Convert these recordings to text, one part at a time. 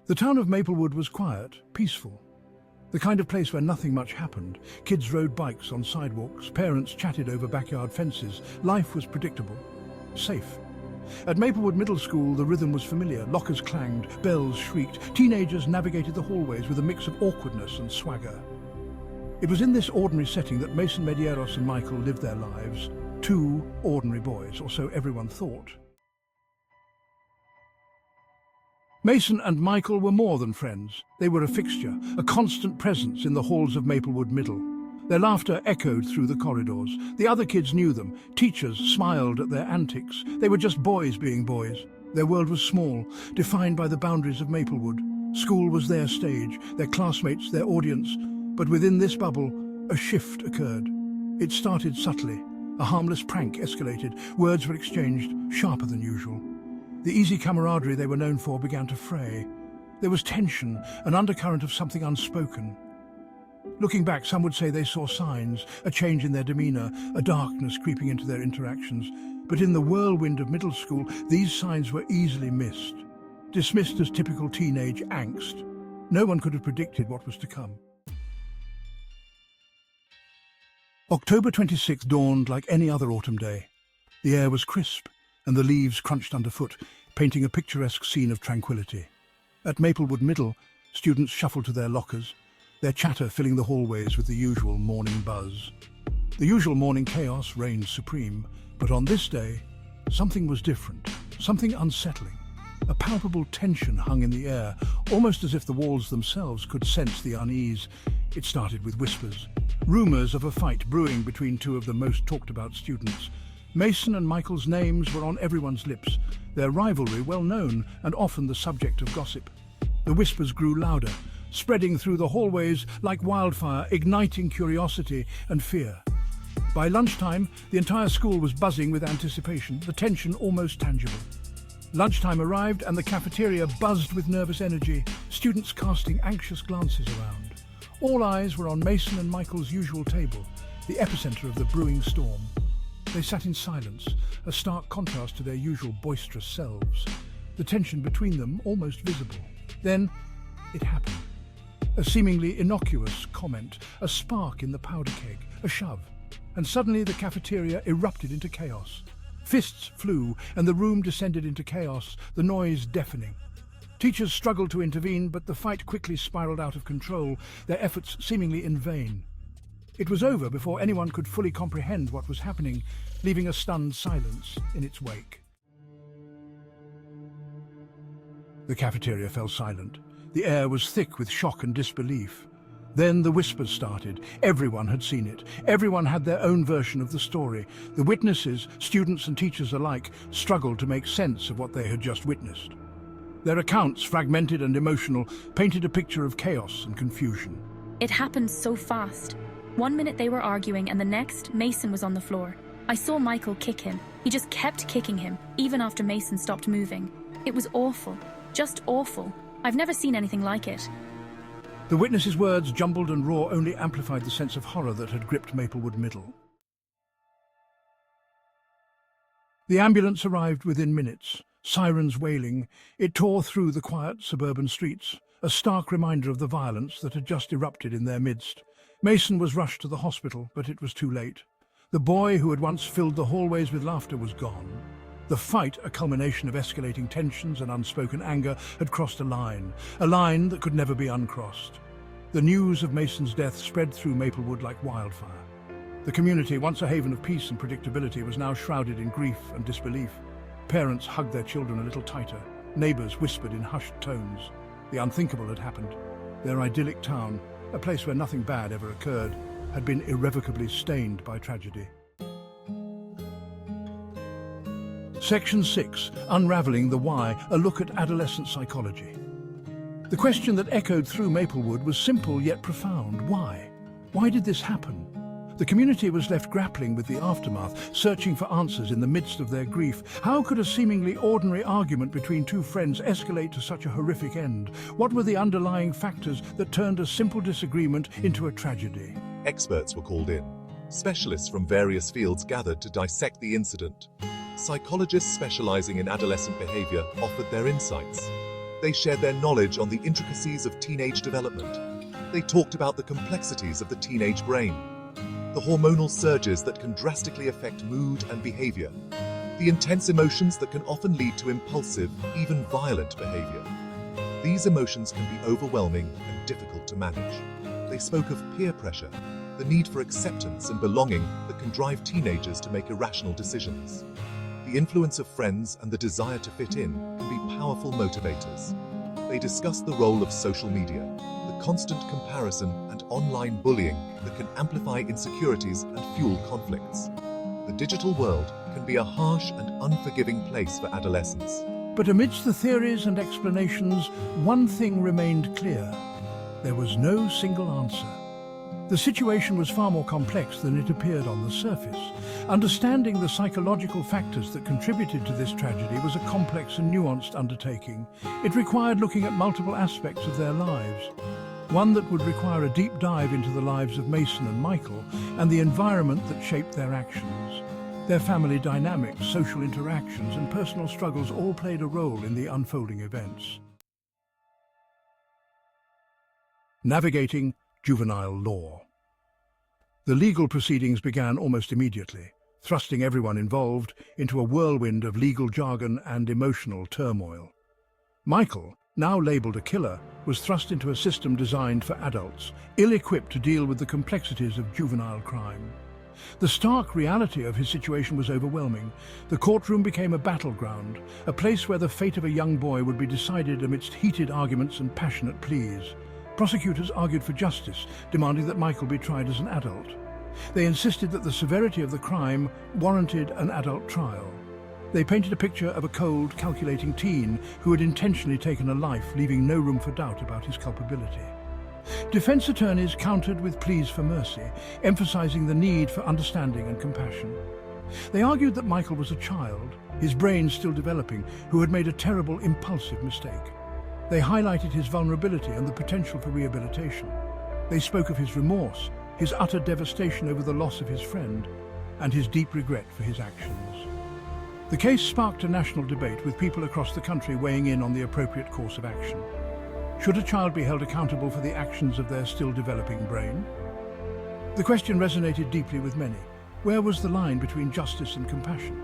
The town of Maplewood was quiet, peaceful. The kind of place where nothing much happened. Kids rode bikes on sidewalks, parents chatted over backyard fences. Life was predictable, safe. At Maplewood Middle School, the rhythm was familiar. Lockers clanged, bells shrieked. Teenagers navigated the hallways with a mix of awkwardness and swagger. It was in this ordinary setting that Mason, Medeiros and Michael lived their lives. Two ordinary boys, or so everyone thought. Mason and Michael were more than friends. They were a fixture, a constant presence in the halls of Maplewood Middle. Their laughter echoed through the corridors. The other kids knew them. Teachers smiled at their antics. They were just boys being boys. Their world was small, defined by the boundaries of Maplewood. School was their stage, their classmates their audience. But within this bubble, a shift occurred. It started subtly. A harmless prank escalated. Words were exchanged, sharper than usual. The easy camaraderie they were known for began to fray. There was tension, an undercurrent of something unspoken. Looking back, some would say they saw signs, a change in their demeanour, a darkness creeping into their interactions. But in the whirlwind of middle school, these signs were easily missed, dismissed as typical teenage angst. No one could have predicted what was to come. October 26th dawned like any other autumn day. The air was crisp, and the leaves crunched underfoot, painting a picturesque scene of tranquility. At Maplewood Middle, students shuffled to their lockers, their chatter filling the hallways with the usual morning buzz. The usual morning chaos reigned supreme, but on this day, something was different, something unsettling. A palpable tension hung in the air, almost as if the walls themselves could sense the unease. It started with whispers, rumours of a fight brewing between two of the most talked-about students. Mason and Michael's names were on everyone's lips, their rivalry well known and often the subject of gossip. The whispers grew louder, spreading through the hallways like wildfire, igniting curiosity and fear. By lunchtime, the entire school was buzzing with anticipation, the tension almost tangible. Lunchtime arrived and the cafeteria buzzed with nervous energy, students casting anxious glances around. All eyes were on Mason and Michael's usual table, the epicenter of the brewing storm. They sat in silence, a stark contrast to their usual boisterous selves, the tension between them almost visible. Then it happened. A seemingly innocuous comment, a spark in the powder keg, a shove, and suddenly the cafeteria erupted into chaos. Fists flew, and the room descended into chaos, the noise deafening. Teachers struggled to intervene, but the fight quickly spiraled out of control, their efforts seemingly in vain. It was over before anyone could fully comprehend what was happening, leaving a stunned silence in its wake. The cafeteria fell silent. The air was thick with shock and disbelief. Then the whispers started. Everyone had seen it. Everyone had their own version of the story. The witnesses, students and teachers alike, struggled to make sense of what they had just witnessed. Their accounts, fragmented and emotional, painted a picture of chaos and confusion. It happened so fast. 1 minute they were arguing and the next, Mason was on the floor. I saw Michael kick him. He just kept kicking him, even after Mason stopped moving. It was awful. Just awful. I've never seen anything like it. The witnesses' words, jumbled and raw, only amplified the sense of horror that had gripped Maplewood Middle. The ambulance arrived within minutes, sirens wailing. It tore through the quiet suburban streets, a stark reminder of the violence that had just erupted in their midst. Mason was rushed to the hospital, but it was too late. The boy who had once filled the hallways with laughter was gone. The fight, a culmination of escalating tensions and unspoken anger, had crossed a line that could never be uncrossed. The news of Mason's death spread through Maplewood like wildfire. The community, once a haven of peace and predictability, was now shrouded in grief and disbelief. Parents hugged their children a little tighter. Neighbours whispered in hushed tones. The unthinkable had happened. Their idyllic town, a place where nothing bad ever occurred, had been irrevocably stained by tragedy. Section 6, Unravelling the Why, a look at adolescent psychology. The question that echoed through Maplewood was simple yet profound. Why? Why did this happen? The community was left grappling with the aftermath, searching for answers in the midst of their grief. How could a seemingly ordinary argument between two friends escalate to such a horrific end? What were the underlying factors that turned a simple disagreement into a tragedy? Experts were called in. Specialists from various fields gathered to dissect the incident. Psychologists specializing in adolescent behavior offered their insights. They shared their knowledge on the intricacies of teenage development. They talked about the complexities of the teenage brain, the hormonal surges that can drastically affect mood and behavior, the intense emotions that can often lead to impulsive, even violent behavior. These emotions can be overwhelming and difficult to manage. They spoke of peer pressure, the need for acceptance and belonging that can drive teenagers to make irrational decisions. The influence of friends and the desire to fit in can be powerful motivators. They discussed the role of social media, the constant comparison and online bullying that can amplify insecurities and fuel conflicts. The digital world can be a harsh and unforgiving place for adolescents. But amidst the theories and explanations, one thing remained clear. There was no single answer. The situation was far more complex than it appeared on the surface. Understanding the psychological factors that contributed to this tragedy was a complex and nuanced undertaking. It required looking at multiple aspects of their lives. One that would require a deep dive into the lives of Mason and Michael and the environment that shaped their actions. Their family dynamics, social interactions, and personal struggles all played a role in the unfolding events. Navigating juvenile law. The legal proceedings began almost immediately, thrusting everyone involved into a whirlwind of legal jargon and emotional turmoil. Michael, now labelled a killer, was thrust into a system designed for adults, ill-equipped to deal with the complexities of juvenile crime. The stark reality of his situation was overwhelming. The courtroom became a battleground, a place where the fate of a young boy would be decided amidst heated arguments and passionate pleas. Prosecutors argued for justice, demanding that Michael be tried as an adult. They insisted that the severity of the crime warranted an adult trial. They painted a picture of a cold, calculating teen who had intentionally taken a life, leaving no room for doubt about his culpability. Defense attorneys countered with pleas for mercy, emphasizing the need for understanding and compassion. They argued that Michael was a child, his brain still developing, who had made a terrible, impulsive mistake. They highlighted his vulnerability and the potential for rehabilitation. They spoke of his remorse, his utter devastation over the loss of his friend, and his deep regret for his actions. The case sparked a national debate, with people across the country weighing in on the appropriate course of action. Should a child be held accountable for the actions of their still developing brain? The question resonated deeply with many. Where was the line between justice and compassion?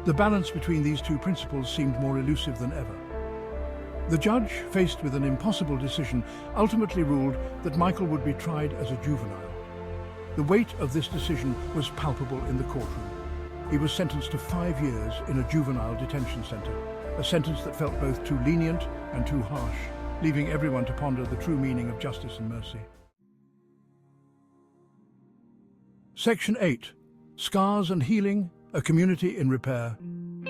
The balance between these two principles seemed more elusive than ever. The judge, faced with an impossible decision, ultimately ruled that Michael would be tried as a juvenile. The weight of this decision was palpable in the courtroom. He was sentenced to 5 years in a juvenile detention center, a sentence that felt both too lenient and too harsh, leaving everyone to ponder the true meaning of justice and mercy. Section 8. Scars and Healing, a Community in Repair.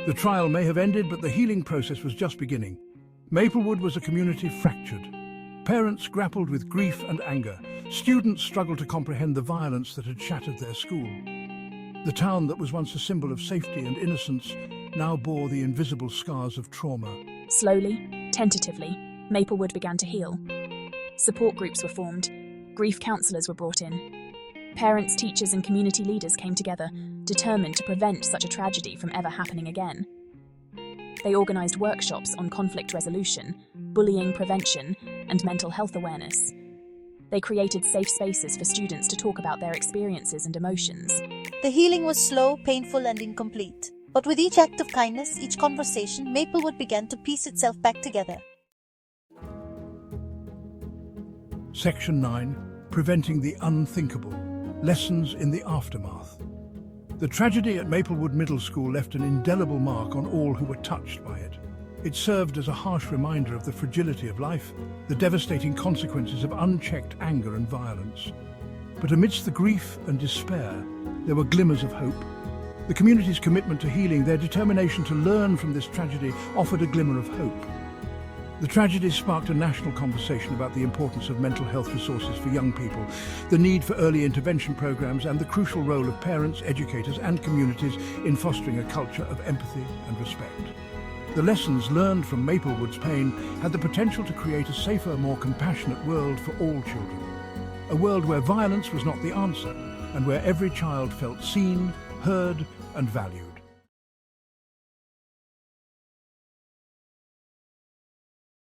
The trial may have ended, but the healing process was just beginning. Maplewood was a community fractured. Parents grappled with grief and anger. Students struggled to comprehend the violence that had shattered their school. The town that was once a symbol of safety and innocence now bore the invisible scars of trauma. Slowly, tentatively, Maplewood began to heal. Support groups were formed. Grief counsellors were brought in. Parents, teachers, and community leaders came together, determined to prevent such a tragedy from ever happening again. They organised workshops on conflict resolution, bullying prevention, and mental health awareness. They created safe spaces for students to talk about their experiences and emotions. The healing was slow, painful, and incomplete. But with each act of kindness, each conversation, Maplewood began to piece itself back together. Section 9. Preventing the Unthinkable. Lessons in the Aftermath. The tragedy at Maplewood Middle School left an indelible mark on all who were touched by it. It served as a harsh reminder of the fragility of life, the devastating consequences of unchecked anger and violence. But amidst the grief and despair, there were glimmers of hope. The community's commitment to healing, their determination to learn from this tragedy, offered a glimmer of hope. The tragedy sparked a national conversation about the importance of mental health resources for young people, the need for early intervention programs, and the crucial role of parents, educators, and communities in fostering a culture of empathy and respect. The lessons learned from Maplewood's pain had the potential to create a safer, more compassionate world for all children. A world where violence was not the answer, and where every child felt seen, heard, and valued.